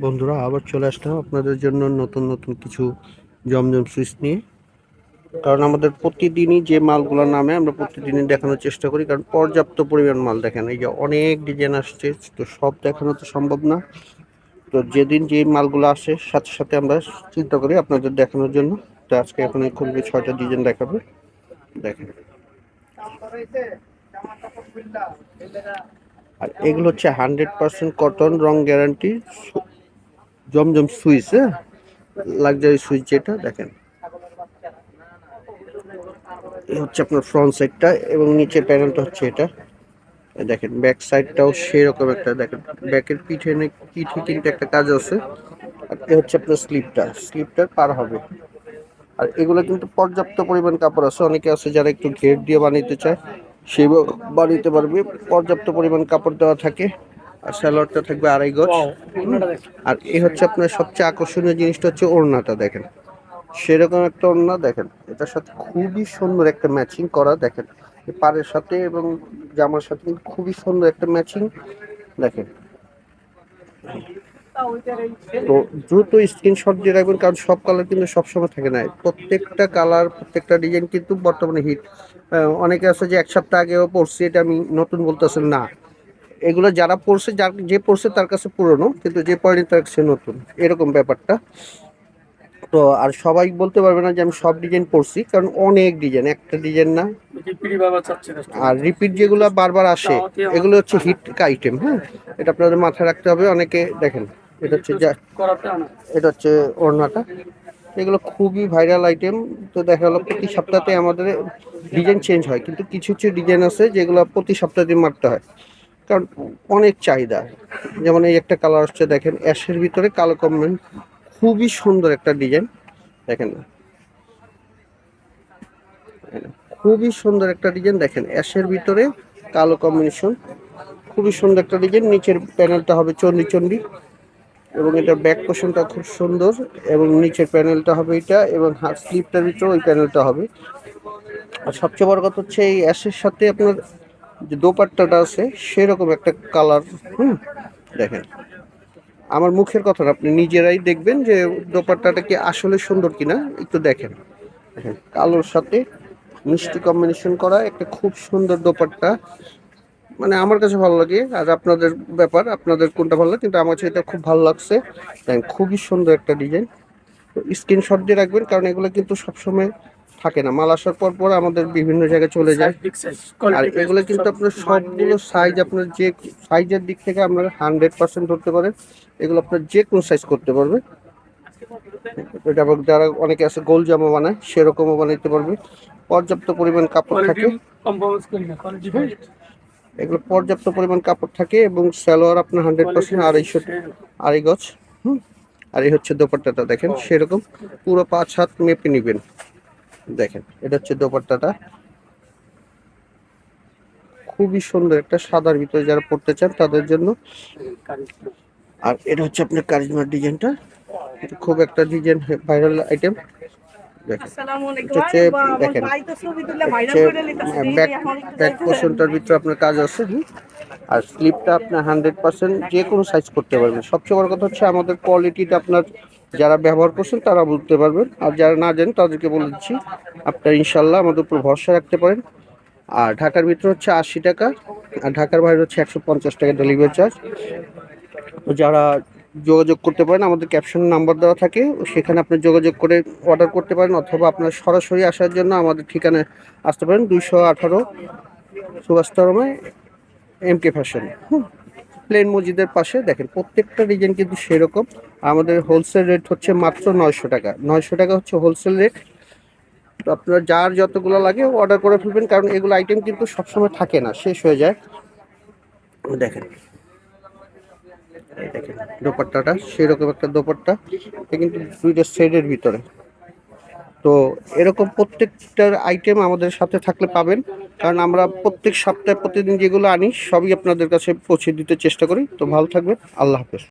বন্ধুরা আবার চলে আসলাম আপনাদের জন্য নতুন নতুন কিছু জমজম সুইচ নিয়ে। কারণ আমাদের প্রতিদিনই যে মালগুলোর নামে আমরা প্রতিদিনই দেখানোর চেষ্টা করি, কারণ পর্যাপ্ত পরিমাণ মাল দেখেন, এই যে অনেক ডিজাইন আসছে, তো সব দেখানো তো সম্ভব না। তো যেদিন যে মালগুলো আসে সাথে সাথে আমরা চিন্তা করি আপনাদের দেখানোর জন্য। তো আজকে এখানে খুবই 6টা ডিজাইন দেখাবো, দেখেন। আর এগুলো হচ্ছে 100% কটন, রং গ্যারান্টি, জমজম সুইচ, হ্যাঁ, লাক্সারি সুইচ যেটা দেখেন। এই হচ্ছে আপনার ফ্রন্ট সাইডটা এবং নিচের প্যানেলটা হচ্ছে এটা। দেখেন ব্যাক সাইডটাও সেরকম একটা, দেখেন ব্যাকের পিঠে কিন্তু একটা কাজ আছে। আর এই হচ্ছে আপনার স্লিপটার পার হবে। আর এগুলো কিন্তু পর্যাপ্ত পরিমাণ কাপড় আছে, অনেকে আছে যারা একটু ঘের দিয়ে বানাইতে চায় সেভাবে বানাইতে পারবে। পর্যাপ্ত পরিমাণ কাপড় দেওয়া থাকে। আর সালোয়ারটা থাকবে 2.5 গজ। আর এই হচ্ছে আপনার সবচেয়ে আকর্ষণীয় জিনিসটা হচ্ছে ওড়নাটা দেখেন, সেরকম একটা ওড়না দেখেন। এটার সাথে খুবই সুন্দর একটা ম্যাচিং করা, দেখেন পাড়ের সাথে এবং জামার সাথে কিন্তু খুবই সুন্দর একটা ম্যাচিং দেখেন। তো দ্রুত স্ক্রিনশট দিয়ে রাখবেন, কারণ সব কালার কিন্তু সবসময় থাকে না। প্রত্যেকটা কালার প্রত্যেকটা ডিজাইন কিন্তু বর্তমানে হিট। অনেকে আছে যে 1 সপ্তাহ আগেও পড়ছে, এটা আমি নতুন বলতেছেন না। এগুলো যারা পড়ছে, যে পড়ছে তার কাছে পুরনো, কিন্তু যে পড়েনি তার কাছে নতুন, এরকম ব্যাপারটা। তো আর সবাই বলতে পারবে না যে আমি সব ডিজাইন পড়ছি, কারণ অনেক ডিজাইন, একটা ডিজাইন না। আর রিপিট যেগুলো বারবার আসে এগুলো হচ্ছে হিট আইটেম, হ্যাঁ, এটা আপনাদের মাথায় রাখতে হবে। অনেকে দেখেন, এটা হচ্ছে এটা হচ্ছে ওড়নাটা, এগুলো খুবই ভাইরাল আইটেম। তো দেখা গেলো প্রতি সপ্তাহে আমাদের ডিজাইন চেঞ্জ হয়, কিন্তু কিছু কিছু ডিজাইন আছে যেগুলো প্রতি সপ্তাহে মারতে হয়, কারণ অনেক চাহিদা। যেমন এই একটা কালার আসছে দেখেন, অ্যাশের ভিতরে কালো কম্বিনেশন, খুবই সুন্দর একটা ডিজাইন দেখেন, খুবই সুন্দর একটা ডিজাইন দেখেন, অ্যাশের ভিতরে কালো কম্বিনেশন, খুবই সুন্দর একটা ডিজাইন। নিচের প্যানেলটা হবে চন্ডি চন্ডি, এবং এটার ব্যাক পোর্শনটা খুব সুন্দর, এবং নিচের প্যানেলটা হবে এটা, এবং হাত স্লিপটার ভিতরে ওই প্যানেলটা হবে। আর সবচেয়ে বড় কথা হচ্ছে এই অ্যাশের সাথে আপনার যে দোপাট্টাটা আছে সেরকম একটা কালার। দেখেন, আমার মুখের কথা না, আপনি নিজেরাই দেখবেন যে দোপাট্টাটা কি আসলে সুন্দর কিনা, একটু দেখেন। দেখেন কালোর সাথে মিষ্টি কম্বিনেশন করা একটা খুব সুন্দর দোপাট্টা, মানে আমার কাছে ভালো লাগে। আর আপনাদের ব্যাপার, আপনাদের কোনটা ভালো লাগে, কিন্তু আমার কাছে এটা খুব ভালো লাগছে। দেখেন খুবই সুন্দর একটা ডিজাইন। তো স্ক্রিনশট দিয়ে রাখবেন, কারণ এগুলো কিন্তু সবসময় থাকে না, মাল আসার পর পর আমাদের বিভিন্ন জায়গায় চলে যায়। আর এগুলো কিন্তু আপনার সবগুলো সাইজ, আপনার যে সাইজের দিক থেকে আপনার 100% ধরতে পারেন, এগুলো আপনার যে কোনো সাইজ করতে পারবে। এটা আবার যারা অনেকে আছে গোল জামা বানায় সেরকমও বানাইতে পারবে। পর্যাপ্ত পরিমাণ কাপড় থাকে, এগুলো পর্যাপ্ত পরিমাণ কাপড় থাকে, এবং সালোয়ার আপনার 100% 2.5 গজ। আর এই হচ্ছে দোপাট্টাটা দেখেন, সেরকম পুরো 5 হাত মেপে নিবেন। দেখেন এটা হচ্ছে দোপাট্টাটা, খুবই সুন্দর একটা সাদার ভিতরে যারা পড়তে চান তাদের জন্য। আর এটা হচ্ছে আপনার কারিজমার ডিজাইনটা, এটা খুব একটা ডিজাইন ভাইরাল আইটেম। দেখেন ব্যাক ব্যাক পোর্শনটার ভিতরে আপনার কাজ আছে। আর স্লিপটা আপনার 100% যে কোনো সাইজ করতে পারবেন। সবচেয়ে বড় কথা হচ্ছে আমাদের কোয়ালিটিটা আপনার যারা ব্যবহার করছেন তারা বুঝতে পারবেন, আর যারা না জানেন তাদেরকে বলে দিচ্ছি, আপনার ইনশাল্লাহ আমাদের উপর ভরসা রাখতে পারেন। আর ঢাকার ভিতরে হচ্ছে 80 টাকা, আর ঢাকার বাইরে হচ্ছে 150 টাকা ডেলিভারি চার্জ। যারা যোগাযোগ করতে পারেন, আমাদের ক্যাপশন নাম্বার দেওয়া থাকে, সেখানে আপনি যোগাযোগ করে অর্ডার করতে পারেন, অথবা আপনার সরাসরি আসার জন্য আমাদের ঠিকানায় আসতে পারেন, 218 সুভাষতরমায় MK ফ্যাশন, প্লেন মসজিদের পাশে। দেখেন প্রত্যেকটা ডিজাইন কিন্তু সেরকম। আমাদের হোলসেল রেট হচ্ছে মাত্র 900 টাকা, 900 টাকা হচ্ছে হোলসেল রেট। তো আপনারা যার যতগুলো লাগে অর্ডার করে ফেলবেন, কারণ এগুলো আইটেম কিন্তু সবসময় থাকে না, শেষ হয়ে যায়। দেখেন দেখেন দোপাট্টাটা সেরকম একটা দোপাট্টা, এটা কিন্তু দুইটা সেটের ভিতরে। তো এরকম প্রত্যেকটার আইটেম আমাদের সাথে থাকলে পাবেন, কারণ আমরা প্রত্যেক সপ্তাহে প্রতিদিন যেগুলো আনি সবই আপনাদের কাছে পৌঁছে দিতে চেষ্টা করি। তো ভালো থাকবেন, আল্লাহ হাফেজ।